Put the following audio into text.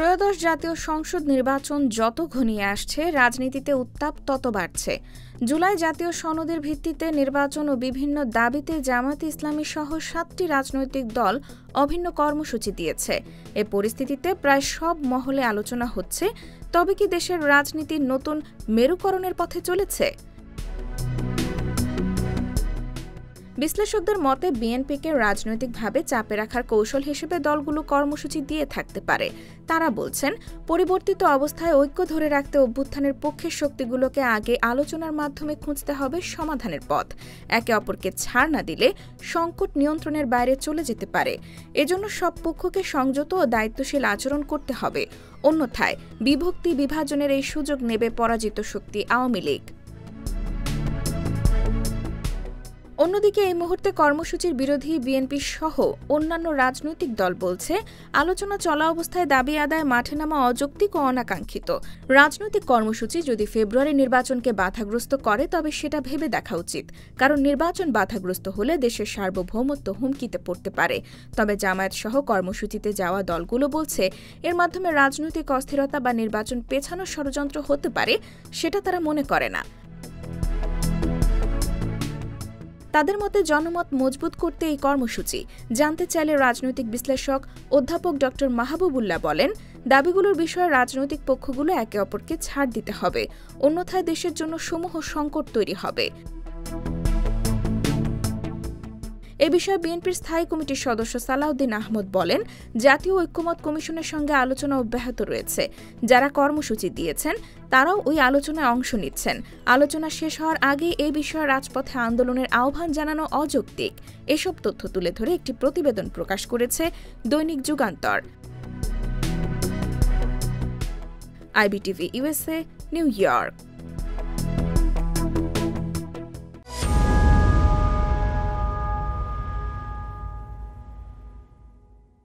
ত্রয়োদশ জাতীয় সংসদ নির্বাচন যত ঘনিয়ে আসছে, রাজনীতিতে উত্তাপ তত বাড়ছে। জুলাই জাতীয় সনদের ভিত্তিতে নির্বাচন ও বিভিন্ন দাবিতে জামায়াতে ইসলামী সহ ৭টি রাজনৈতিক দল অভিন্ন কর্মসূচি দিয়েছে। এ পরিস্থিতিতে প্রায় সব মহলে আলোচনা হচ্ছে, তবে কি দেশের রাজনীতি নতুন মেরুকরণের পথে চলেছে? বিশ্লেষকদের মতে বিএনপিকে রাজনৈতিকভাবে চাপে রাখার কৌশল হিসেবে দলগুলো কর্মসূচি দিয়ে থাকতে পারে। তারা বলছেন, পরিবর্তিত অবস্থায় ঐক্য ধরে রাখতে অভ্যুত্থানের পক্ষের শক্তিগুলোকে আগে আলোচনার মাধ্যমে খুঁজতে হবে সমাধানের পথ। একে অপরকে ছাড় না দিলে সংকট নিয়ন্ত্রণের বাইরে চলে যেতে পারে। এজন্য সব পক্ষকে সংযত ও দায়িত্বশীল আচরণ করতে হবে। অন্যথায় বিভক্তি বিভাজনের এই সুযোগ নেবে পরাজিত শক্তি আওয়ামী লীগ। অন্যদিকে এই মুহূর্তে কর্মসূচির বিরোধী বিএনপি সহ অন্যান্য রাজনৈতিক দল বলছে, আলোচনা চলা অবস্থায় দাবি আদায় মাঠে নামা অযৌক্তিক ও অনাকাঙ্ক্ষিত। রাজনৈতিক কর্মসূচি যদি ফেব্রুয়ারি নির্বাচনকে বাধাগ্রস্ত করে, তবে সেটা ভেবে দেখা উচিত, কারণ নির্বাচন বাধাগ্রস্ত হলে দেশের সার্বভৌমত্ব হুমকিতে পড়তে পারে। তবে জামায়াত সহ কর্মসূচিতে যাওয়া দলগুলো বলছে, এর মাধ্যমে রাজনৈতিক অস্থিরতা বা নির্বাচন পেছানোর ষড়যন্ত্র হতে পারে, সেটা তারা মনে করে না। তাদের মতে জনমত মজবুত করতে এই কর্মসূচি। জানতে চাইলে রাজনৈতিক বিশ্লেষক অধ্যাপক ড মাহবুবুল্লাহ বলেন, দাবিগুলোর বিষয়ে রাজনৈতিক পক্ষগুলো একে অপরকে ছাড় দিতে হবে, অন্যথায় দেশের জন্য সমূহ সংকট তৈরি হবে। এ বিষয়ে বিএনপির স্থায়ী কমিটির সদস্য সালাউদ্দিন আহমদ বলেন, জাতীয় ঐক্যমত কমিশনের সঙ্গে আলোচনা অব্যাহত রয়েছে। যারা কর্মসূচি দিয়েছেন তারাও ওই আলোচনায় অংশ নিচ্ছেন। আলোচনা শেষ হওয়ার আগে এই বিষয়ে রাজপথে আন্দোলনের আহ্বান জানানো অযৌক্তিক। এসব তথ্য তুলে ধরে একটি প্রতিবেদন প্রকাশ করেছে দৈনিক Jugantor. IBTV USA, New York.